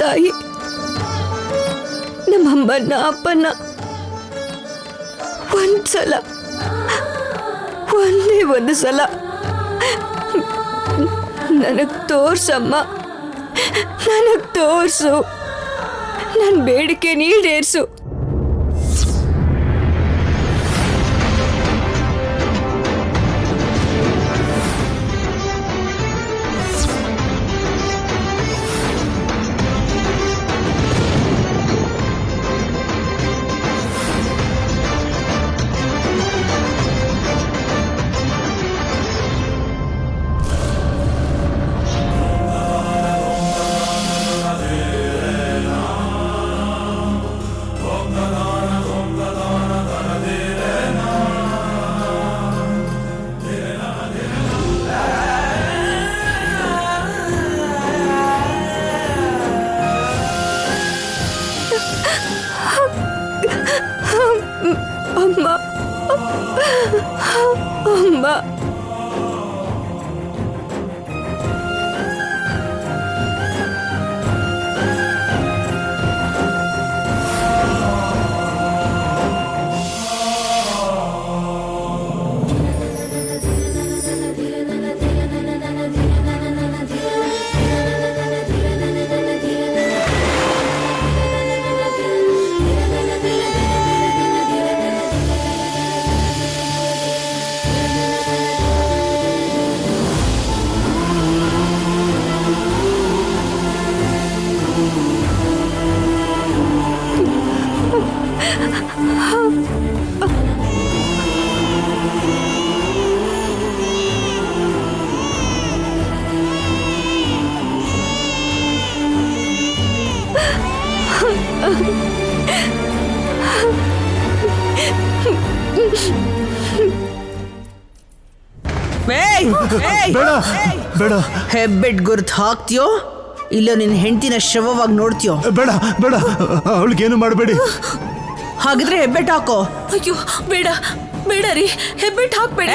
ತಾಯಿ ನಮ್ಮಮ್ಮನ ಅಪ್ಪನ ಒಂದೇ ಒಂದು ಸಲ ನನಗ್ ತೋರ್ಸಮ್ಮ, ನನಗ್ ತೋರ್ಸು, ನನ್ನ ಬೇಡಿಕೆ ಈಡೇರ್ಸು. ಅಮ್ಮ ಅಮ್ಮ ಬೇಡ, ಹೆಬ್ಬೆಟ್ ಗುರ್ತು ಹಾಕ್ತಿಯೋ ಇಲ್ಲ ನಿನ್ನ ಹೆಂಡತಿನ ಶವವಾಗಿ ನೋಡ್ತೀಯೋ? ಬೇಡ ಬೇಡ, ಅವಳಿಗೇನು ಮಾಡಬೇಡಿ. ಹಾಗಿದ್ರೆ ಹೆಬ್ಬೆಟ್ ಹಾಕೋ. ಅಯ್ಯೋ ಬೇಡ ಬೇಡ ರೀ, ಹೆಬ್ಬೆಟ್ ಹಾಕ್ಬೇಡಿ.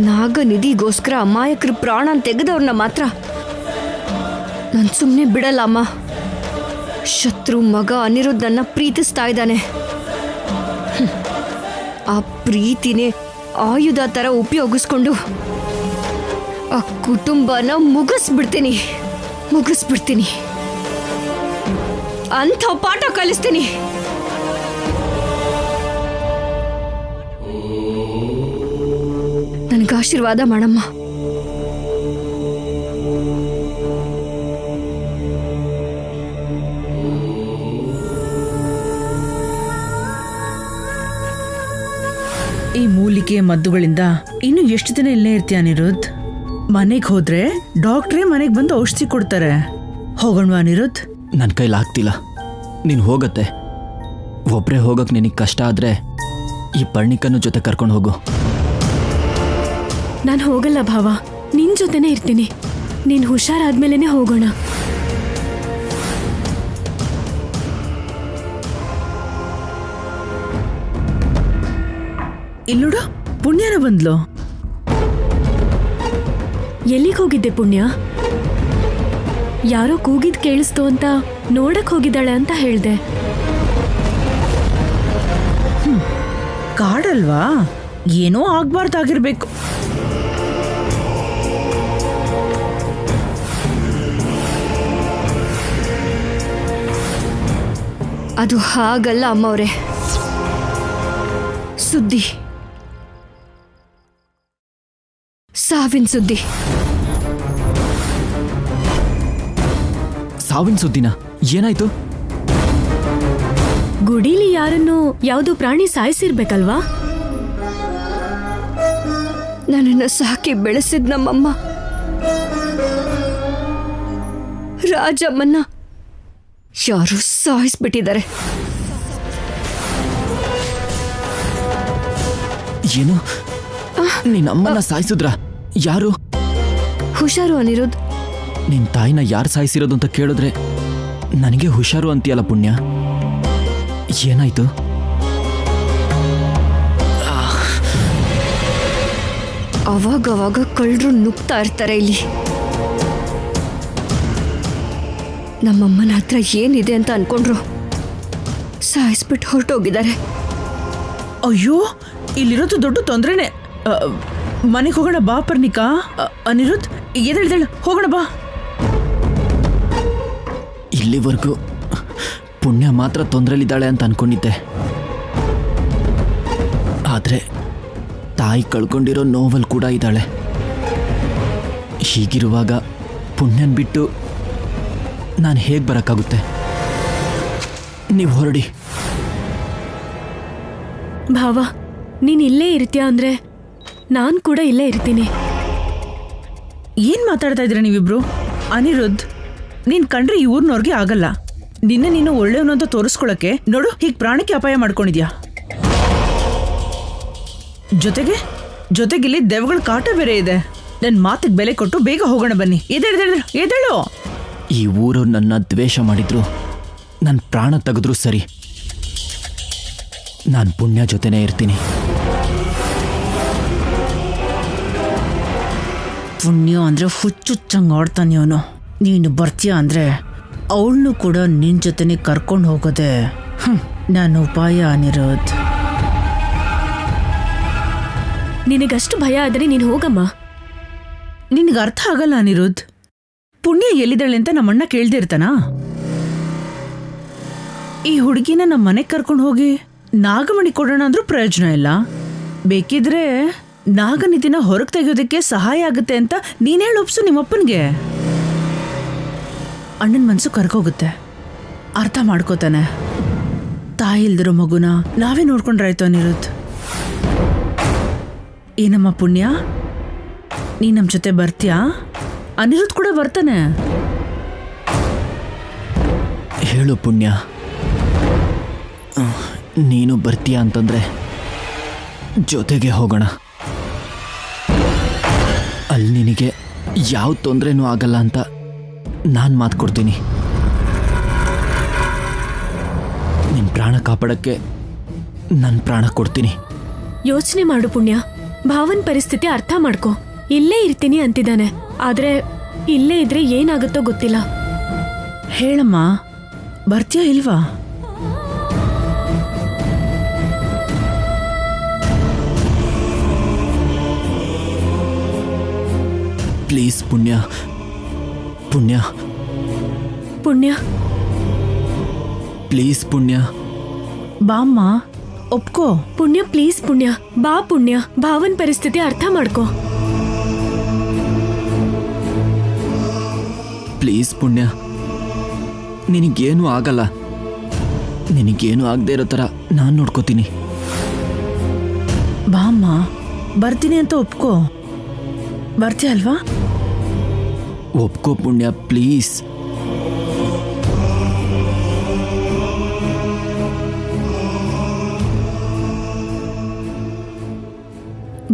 ನಾಗನಿಧಿಗೋಸ್ಕರ ಅಮಾಯಕರ ಪ್ರಾಣ ತೆಗೆದವ್ರನ್ನ ಮಾತ್ರ ನಾನು ಸುಮ್ಮನೆ ಬಿಡಲ್ಲ ಅಮ್ಮ. ಶತ್ರು ಮಗ ಅನಿರುದ್ಧನ್ನ ಪ್ರೀತಿಸ್ತಾ ಇದ್ದಾನೆ. ಆ ಪ್ರೀತಿನೇ ಆಯುಧ ಥರ ಉಪಯೋಗಿಸ್ಕೊಂಡು ಆ ಕುಟುಂಬನ ಮುಗಿಸ್ಬಿಡ್ತೀನಿ. ಅಂಥ ಪಾಠ ಕಲಿಸ್ತೀನಿ. ನನಗೆ ಆಶೀರ್ವಾದ ಮಾಡಮ್ಮ. ಈ ಮೂಲಿಕೆ ಮದ್ದುಗಳಿಂದ ಇನ್ನು ಎಷ್ಟು ದಿನ ಇಲ್ಲೇ ಇರ್ತೀಯ ಅನಿರುದ್ಧ್? ಮನೆಗೆ ಹೋದ್ರೆ ಡಾಕ್ಟ್ರೇ ಮನೆಗೆ ಬಂದು ಔಷಧಿ ಕೊಡ್ತಾರೆ. ಹೋಗೋಣವಾ ಅನಿರುದ್ಧ್? ನನ್ನ ಕೈಲಾಗ್ತಿಲ್ಲ. ನೀನು ಹೋಗತ್ತೆ. ಒಬ್ಬರೇ ಹೋಗಕ್ಕೆ ನಿನಗೆ ಕಷ್ಟ ಆದರೆ ಈ ಪರ್ಣಿಕನ್ನು ಜೊತೆ ಕರ್ಕೊಂಡು ಹೋಗು. ನಾನು ಹೋಗಲ್ಲ ಭಾವ, ನಿನ್ ಜೊತೆನೇ ಇರ್ತೀನಿ. ನೀನ್ ಹುಷಾರಾದ್ಮೇಲೆನೆ ಹೋಗೋಣ. ಇಲ್ಲೋಡು, ಪುಣ್ಯನ ಬಂದ್ಲು. ಎಲ್ಲಿಗೆ ಹೋಗಿದ್ದೆ ಪುಣ್ಯ? ಯಾರೋ ಕೂಗಿದ್ ಕೇಳಿಸ್ತು ಅಂತ ನೋಡಕ್ ಹೋಗಿದ್ದಾಳೆ ಅಂತ ಹೇಳ್ದೆ. ಕಾಡಲ್ವಾ, ಏನೋ ಆಗ್ಬಾರ್ದಾಗಿರ್ಬೇಕು. ಅದು ಹಾಗಲ್ಲ ಅಮ್ಮವ್ರೆ. ಸುದ್ದಿ, ಸಾವಿನ ಸುದ್ದಿ. ಸಾವಿನ ಸುದ್ದಿನ? ಏನಾಯ್ತು? ಗುಡಿಲಿ ಯಾರನ್ನು ಯಾವ್ದೋ ಪ್ರಾಣಿ ಸಾಯಿಸಿರ್ಬೇಕಲ್ವಾ? ನನ್ನನ್ನು ಸಾಕಿ ಬೆಳೆಸಿದ್ ನಮ್ಮಮ್ಮ ರಾಜಮ್ಮನ್ನ ಯಾರು ಸಾಯಿಸ್ಬಿಟ್ಟಿದ್ದಾರೆ. ಏನು? ನಿನ್ನಮ್ಮನ ಸಾಯಿಸಿದ್ರ? ಯಾರು? ಹುಷಾರು ಅನಿರುದ್ಧ್. ನಿನ್ನ ತಾಯಿನ ಯಾರು ಸಾಯಿಸಿರೋದು ಅಂತ ಕೇಳಿದ್ರೆ ನನಗೆ ಹುಷಾರು ಅಂತೀಯಲ್ಲ ಪುಣ್ಯ. ಏನಾಯ್ತು? ಅವಾಗವಾಗ ಕಳ್ಳರು ನುಗ್ತಾ ಇರ್ತಾರೆ ಇಲ್ಲಿ. ನಮ್ಮಮ್ಮನ ಹತ್ರ ಏನಿದೆ ಅಂತ ಅನ್ಕೊಂಡ್ರು ಸಾಯಿಸ್ಬಿಟ್ಟು ಹೊರಟೋಗಿದ್ದಾರೆ. ಅಯ್ಯೋ, ಇಲ್ಲಿರೋದು ದೊಡ್ಡ ತೊಂದ್ರೆನೆ. ಮನೆಗೆ ಹೋಗೋಣ ಬಾ ಪರ್ಣಿಕಾ. ಅನಿರುದ್ಧ್, ಎದ್ದೇಳು, ಹೋಗೋಣ ಬಾ. ಇಲ್ಲಿವರೆಗೂ ಪುಣ್ಯ ಮಾತ್ರ ತೊಂದರೆಲಿದ್ದಾಳೆ ಅಂತ ಅನ್ಕೊಂಡಿದ್ದೆ. ಆದರೆ ತಾಯಿ ಕಳ್ಕೊಂಡಿರೋ ನೋವಲ್ ಕೂಡ ಇದ್ದಾಳೆ. ಹೀಗಿರುವಾಗ ಪುಣ್ಯನ್ ಬಿಟ್ಟು ನಾನು ಹೇಗೆ ಬರೋಕ್ಕಾಗುತ್ತೆ? ನೀವು ಹೊರಡಿ. ಭಾವ, ನೀನ್ ಇಲ್ಲೇ ಇರ್ತೀಯ ಅಂದ್ರೆ ನಾನ್ ಕೂಡ ಇಲ್ಲೇ ಇರ್ತೀನಿ. ಏನ್ ಮಾತಾಡ್ತಾ ಇದ್ದೀರಾ ನೀವಿಬ್ರು? ಅನಿರುದ್ಧ್, ನೀನ್ ಕಂಡ್ರೆ ಈ ಊರ್ನವ್ರಿಗೆ ಆಗಲ್ಲ. ನೀನು ಒಳ್ಳೆಯವನು ಅಂತ ತೋರಿಸ್ಕೊಳಕ್ಕೆ ನೋಡು ಹೀಗೆ ಪ್ರಾಣಕ್ಕೆ ಅಪಾಯ ಮಾಡ್ಕೊಂಡಿದ್ಯಾ. ಜೊತೆಗೆ ಇಲ್ಲಿ ದೆವ್ವಗಳ ಕಾಟ ಬೇರೆ ಇದೆ. ನನ್ನ ಮಾತಿಗೆ ಬೆಲೆ ಕೊಟ್ಟು ಬೇಗ ಹೋಗೋಣ ಬನ್ನಿ. ಎದ್ದೇಳು. ಈ ಊರು ನನ್ನ ದ್ವೇಷ ಮಾಡಿದ್ರು, ನನ್ನ ಪ್ರಾಣ ತೆಗೆದ್ರು ಸರಿ, ನಾನು ಪುಣ್ಯ ಜೊತೆನೇ ಇರ್ತೀನಿ. ಪುಣ್ಯ ಅಂದ್ರೆ ಹುಚ್ಚುಚ್ಚಂಗೆ ಆಡ್ತಾನೆ ಅವನು. ನೀನು ಬರ್ತೀಯ ಅಂದ್ರೆ ಅವಳನ್ನು ಕೂಡ ನಿನ್ ಜೊತೆನೆ ಕರ್ಕೊಂಡು ಹೋಗೋದೆ ನಾನು ಉಪಾಯ. ಅನಿರುದ್ಧ್, ನಿನಗಷ್ಟು ಭಯ ಆದರೆ ನೀನು ಹೋಗಮ್ಮ. ನಿನಗೆ ಅರ್ಥ ಆಗಲ್ಲ ಅನಿರುದ್ಧ್. ಪುಣ್ಯ ಎಲ್ಲಿದ್ದಾಳೆ ಅಂತ ನಮ್ಮಣ್ಣ ಕೇಳ್ದೆ ಇರ್ತಾನ? ಈ ಹುಡುಗಿನ ನಮ್ಮ ಮನೆಗೆ ಕರ್ಕೊಂಡು ಹೋಗಿ ನಾಗಮಣಿ ಕೊಡೋಣ ಅಂದ್ರೂ ಪ್ರಯೋಜನ ಇಲ್ಲ. ಬೇಕಿದ್ರೆ ನಾಗನಿಧಿನ ಹೊರಗೆ ತೆಗೆಯೋದಕ್ಕೆ ಸಹಾಯ ಆಗುತ್ತೆ ಅಂತ ನೀನ್ ಹೇಳಿ ಒಪ್ಸು ನಿಮ್ಮಪ್ಪನಿಗೆ. ಅಣ್ಣನ ಮನ್ಸು ಕರ್ಕೋಗುತ್ತೆ, ಅರ್ಥ ಮಾಡ್ಕೋತಾನೆ. ತಾಯಿ ಇಲ್ದಿರೋ ಮಗುನ ನಾವೇ ನೋಡ್ಕೊಂಡ್ರಾಯ್ತು ಅನಿರುದ್ಧ್. ಏನಮ್ಮ ಪುಣ್ಯ, ನೀ ನಮ್ಮ ಜೊತೆ ಬರ್ತೀಯಾ? ಅನಿರುದ್ಧ್ ಕೂಡ ಬರ್ತಾನೆ. ಹೇಳು ಪುಣ್ಯ, ನೀನು ಬರ್ತೀಯ ಅಂತಂದರೆ ಜೊತೆಗೆ ಹೋಗೋಣ. ಅಲ್ಲಿ ನಿನಗೆ ಯಾವ ತೊಂದರೆನೂ ಆಗಲ್ಲ ಅಂತ ನಾನು ಮಾತು ಕೊಡ್ತೀನಿ. ನಿನ್ನ ಪ್ರಾಣ ಕಾಪಾಡೋಕ್ಕೆ ನನ್ನ ಪ್ರಾಣ ಕೊಡ್ತೀನಿ. ಯೋಚನೆ ಮಾಡು ಪುಣ್ಯ, ಭಾವನ್ ಪರಿಸ್ಥಿತಿ ಅರ್ಥ ಮಾಡ್ಕೊ. ಇಲ್ಲೇ ಇರ್ತೀನಿ ಅಂತಿದ್ದಾನೆ, ಆದ್ರೆ ಇಲ್ಲೇ ಇದ್ರೆ ಏನಾಗುತ್ತೋ ಗೊತ್ತಿಲ್ಲ. ಹೇಳಮ್ಮ, ಬರ್ತೀಯಾ ಇಲ್ವಾ? ಪ್ಲೀಸ್ ಪುಣ್ಯ, ಪುಣ್ಯ, ಪುಣ್ಯ, ಪ್ಲೀಸ್ ಪುಣ್ಯ. ಬಾಮ್ಮ, ಒಪ್ಕೋ. ಪುಣ್ಯ ಪ್ಲೀಸ್ ಪುಣ್ಯ, ಬಾ ಪುಣ್ಯ, ಭಾವನ್ ಪರಿಸ್ಥಿತಿ ಅರ್ಥ ಮಾಡ್ಕೊ. ಪ್ಲೀಸ್ ಪುಣ್ಯ, ನಿನಗೇನು ಆಗಲ್ಲ. ನಿನಗೇನು ಆಗದೆ ಇರೋ ಥರ ನಾನು ನೋಡ್ಕೋತೀನಿ. ಬಾಮ್ಮ, ಬರ್ತೀನಿ ಅಂತ ಒಪ್ಕೋ. ಬರ್ತೀಯ ಅಲ್ವಾ? ಒಪ್ಕೋ ಪುಣ್ಯ, ಪ್ಲೀಸ್.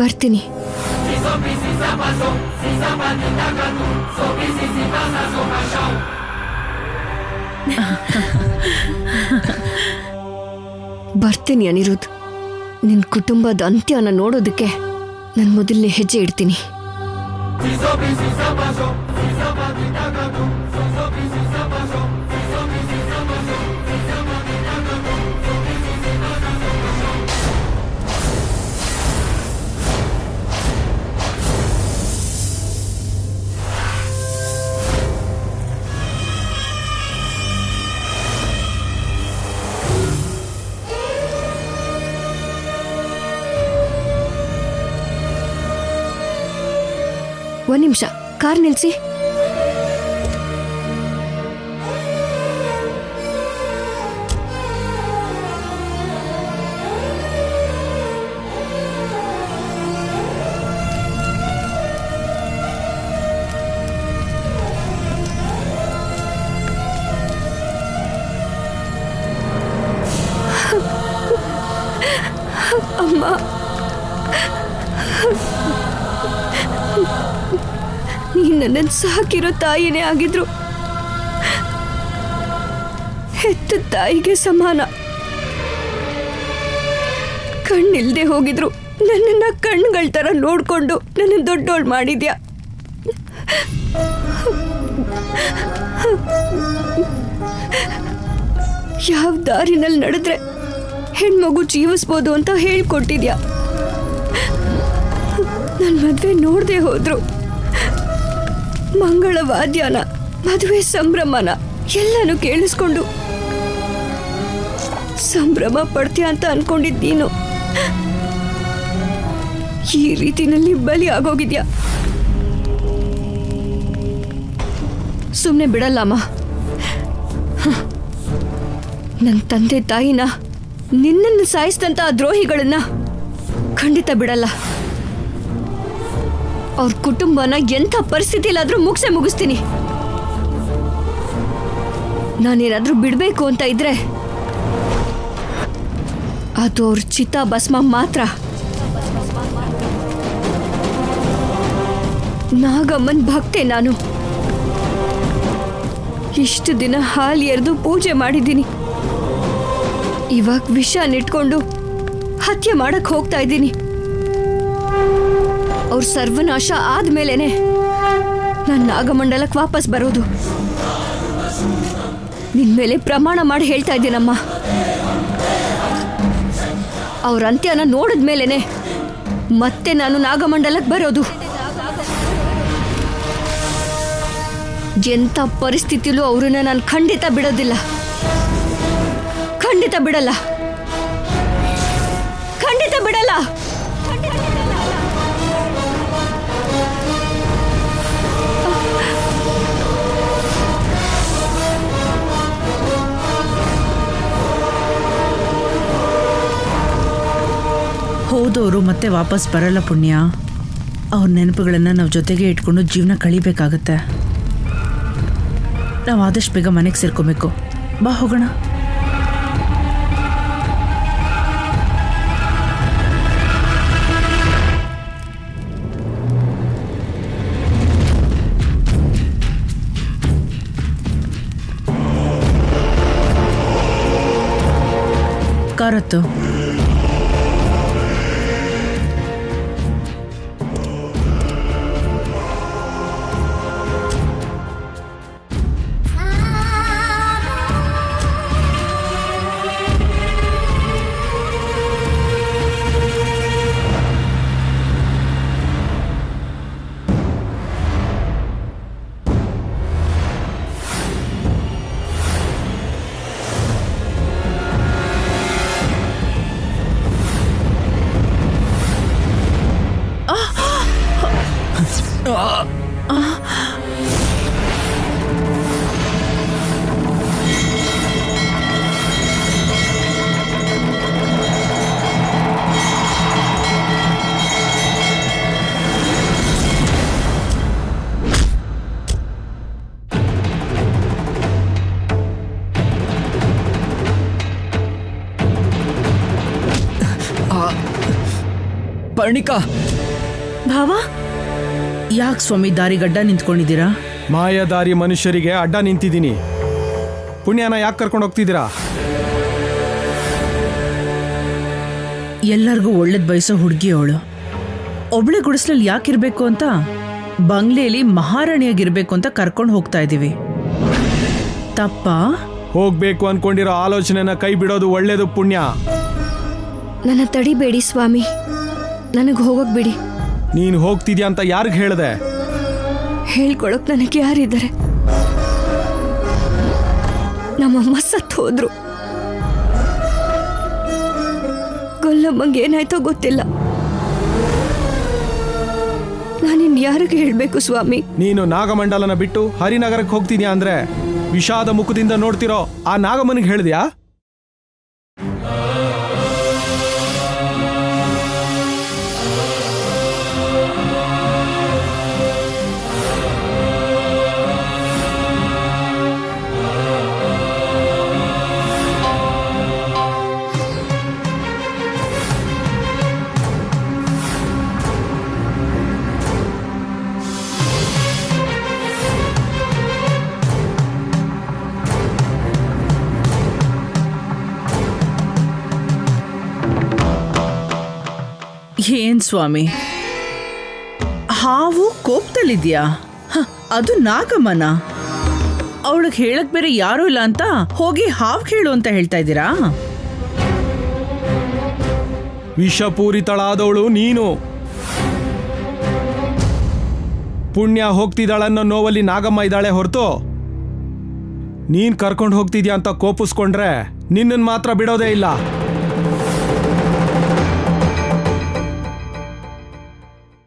ಬರ್ತೀನಿ. ಬರ್ತೀನಿ ಅನಿರುದ್ಧ್. ನಿನ್ನ ಕುಟುಂಬದ ಅಂತ್ಯನ ನೋಡೋದಕ್ಕೆ ನಾನು ಮೊದಲನೇ ಹೆಜ್ಜೆ ಇಡ್ತೀನಿ. ಒಂದು ನಿಮಿಷ, ಕಾರ್ ನಿಲ್ಸಿ. ಅಮ್ಮ, ನೀನು ನನ್ನನ್ನು ಸಾಕಿರೋ ತಾಯಿನೇ ಆಗಿದ್ರು ಹೆತ್ತ ತಾಯಿಗೆ ಸಮಾನ. ಕಣ್ಣಿಲ್ದೆ ಹೋಗಿದ್ರು ನನ್ನನ್ನ ಕಣ್ಗಳ ಥರ ನೋಡ್ಕೊಂಡು ನನ್ನ ದೊಡ್ಡೋಳು ಮಾಡಿದ್ಯಾ. ಯಾವ ದಾರಿನಲ್ಲಿ ನಡೆದ್ರೆ ಹೆಣ್ಮಗು ಜೀವಿಸ್ಬೋದು ಅಂತ ಹೇಳ್ಕೊಟ್ಟಿದ್ಯಾ. ನನ್ನ ಮದುವೆ ನೋಡದೆ ಹೋದ್ರು ಮಂಗಳ ವಾದ್ಯನ, ಮದುವೆ ಸಂಭ್ರಮನ ಎಲ್ಲನೂ ಕೇಳಿಸ್ಕೊಂಡು ಸಂಭ್ರಮ ಪಡ್ತೀಯ ಅಂತ ಅನ್ಕೊಂಡಿದ್ ನೀನು ಈ ರೀತಿನಲ್ಲಿ ಬಲಿ ಆಗೋಗಿದ್ಯಾ. ಸುಮ್ಮನೆ ಬಿಡಲ್ಲಮ್ಮ. ನನ್ನ ತಂದೆ ತಾಯಿನ, ನಿನ್ನನ್ನು ಸಾಯಿಸಿದಂಥ ಆ ದ್ರೋಹಿಗಳನ್ನ ಖಂಡಿತ ಬಿಡಲ್ಲ. ಅವ್ರ ಕುಟುಂಬನ ಎಂಥ ಪರಿಸ್ಥಿತಿಲಾದ್ರೂ ಮುಗಿಸ್ತೀನಿ. ನಾನೇನಾದ್ರೂ ಬಿಡಬೇಕು ಅಂತ ಇದ್ರೆ ಅದು ಅವ್ರ ಚಿತಾಭಸ್ಮ ಮಾತ್ರ. ನಾಗಮ್ಮನ್ ಭಕ್ತೆ ನಾನು. ಇಷ್ಟು ದಿನ ಹಾಲು ಎರೆದು ಪೂಜೆ ಮಾಡಿದ್ದೀನಿ. ಇವಾಗ ವಿಷನಿಟ್ಕೊಂಡು ಹತ್ಯೆ ಮಾಡಕ್ ಹೋಗ್ತಾ ಇದ್ದೀನಿ. ಅವ್ರ ಸರ್ವನಾಶ ಆದ್ಮೇಲೆನೆ ನಾನು ನಾಗಮಂಡಲಕ್ಕೆ ವಾಪಸ್ ಬರೋದು. ನಿನ್ ಮೇಲೆ ಪ್ರಮಾಣ ಮಾಡಿ ಹೇಳ್ತಾ ಇದ್ದೀನಮ್ಮ. ಅವ್ರ ಅಂತ್ಯನ ನೋಡಿದ್ಮೇಲೆನೆ ಮತ್ತೆ ನಾನು ನಾಗಮಂಡಲಕ್ಕೆ ಬರೋದು. ಎಂಥ ಪರಿಸ್ಥಿತಿಲೂ ಅವ್ರನ್ನ ನಾನು ಖಂಡಿತ ಬಿಡೋದಿಲ್ಲ. ಖಂಡಿತ ಬಿಡಲ್ಲ. ಖಂಡಿತ ಬಿಡಲ್ಲ. ಹೋದವರು ಮತ್ತೆ ವಾಪಸ್ ಬರಲ್ಲ ಪುಣ್ಯ. ಅವ್ರ ನೆನಪುಗಳನ್ನು ನಾವು ಜೊತೆಗೆ ಇಟ್ಕೊಂಡು ಜೀವನ ಕಳಿಬೇಕಾಗತ್ತೆ. ನಾವು ಆದಷ್ಟು ಬೇಗ ಮನೆಗೆ ಸೇರ್ಕೊಬೇಕು. ಬಾ ಹೋಗೋಣ. ಕಾರತ್ತು. ಪರ್ಣಿಕಾ, ಭಾವ, ಯಾಕೆ ಸ್ವಾಮಿ ದಾರಿಗಡ್ಡ ನಿಂತ್ಕೊಂಡಿದ್ದೀರಾ? ಮಾಯದಾರಿ ಮನುಷ್ಯರಿಗೆ ಅಡ್ಡ ನಿಂತಿದ್ದೀನಿ. ಪುಣ್ಯನ ಯಾಕೆ ಕರ್ಕೊಂಡು ಹೋಗ್ತಿದ್ದೀರಾ? ಎಲ್ಲರಿಗೂ ಒಳ್ಳೇದ್ ಬಯಸೋ ಹುಡುಗಿ ಅವಳು. ಒಬ್ಳೆ ಗುಡಿಸ್ಲಲ್ಲಿ ಯಾಕಿರ್ಬೇಕು ಅಂತ ಬಂಗ್ಲೆಯಲ್ಲಿ ಮಹಾರಾಣಿಯಾಗಿರ್ಬೇಕು ಅಂತ ಕರ್ಕೊಂಡು ಹೋಗ್ತಾ ಇದ್ದೀವಿ. ತಪ್ಪ? ಹೋಗ್ಬೇಕು ಅನ್ಕೊಂಡಿರೋ ಆಲೋಚನೆನ ಕೈ ಬಿಡೋದು ಒಳ್ಳೇದು ಪುಣ್ಯ. ನನ್ನ ತಡಿಬೇಡಿ ಸ್ವಾಮಿ, ನನಗೆ ಹೋಗೋಕ್ ಬಿಡಿ. ನೀನು ಹೋಗ್ತಿದ್ಯಾ ಅಂತ ಯಾರಿಗೆ ಹೇಳ್ದೆ? ಹೇಳ್ಕೊಳಕ್ ನನಗೆ ಯಾರಿದ್ದಾರೆ? ನಮ್ಮಮ್ಮ ಸತ್ತು ಹೋದ್ರು. ಗೊಲ್ಲಮ್ಮಂಗೆ ಏನಾಯ್ತೋ ಗೊತ್ತಿಲ್ಲ. ನಾನಿನ್ ಯಾರಿಗೆ ಹೇಳ್ಬೇಕು ಸ್ವಾಮಿ? ನೀನು ನಾಗಮಂಡಲನ ಬಿಟ್ಟು ಹರಿನಗರಕ್ಕೆ ಹೋಗ್ತಿದ್ಯಾ ಅಂದ್ರೆ ವಿಷಾದ ಮುಖದಿಂದ ನೋಡ್ತಿರೋ ಆ ನಾಗಮ್ಮನಿಗೆ ಹೇಳ್ದ್ಯಾ? ಏನ್ ಸ್ವಾಮಿ, ಹಾವು ಕೋಪದಲ್ಲಿದ್ಯಾ? ಅದು ನಾಗಮ್ಮನ. ಅವಳಿಗೆ ಹೇಳಕ್ ಬೇರೆ ಯಾರೂ ಇಲ್ಲ ಅಂತ ಹೋಗಿ ಹಾವು ಹೇಳು ಅಂತ ಹೇಳ್ತಾ ಇದ್ದೀರಾ? ವಿಷಪೂರಿತಳಾದವಳು ನೀನು. ಪುಣ್ಯ ಹೋಗ್ತಿದ್ದಾಳನ್ನೋ ನೋವಲ್ಲಿ ನಾಗಮ್ಮ ಇದ್ದಾಳೆ ಹೊರತು ನೀನ್ ಕರ್ಕೊಂಡು ಹೋಗ್ತಿದ್ಯಾ ಅಂತ ಕೋಪಿಸ್ಕೊಂಡ್ರೆ ನಿನ್ನನ್ ಮಾತ್ರ ಬಿಡೋದೇ ಇಲ್ಲ.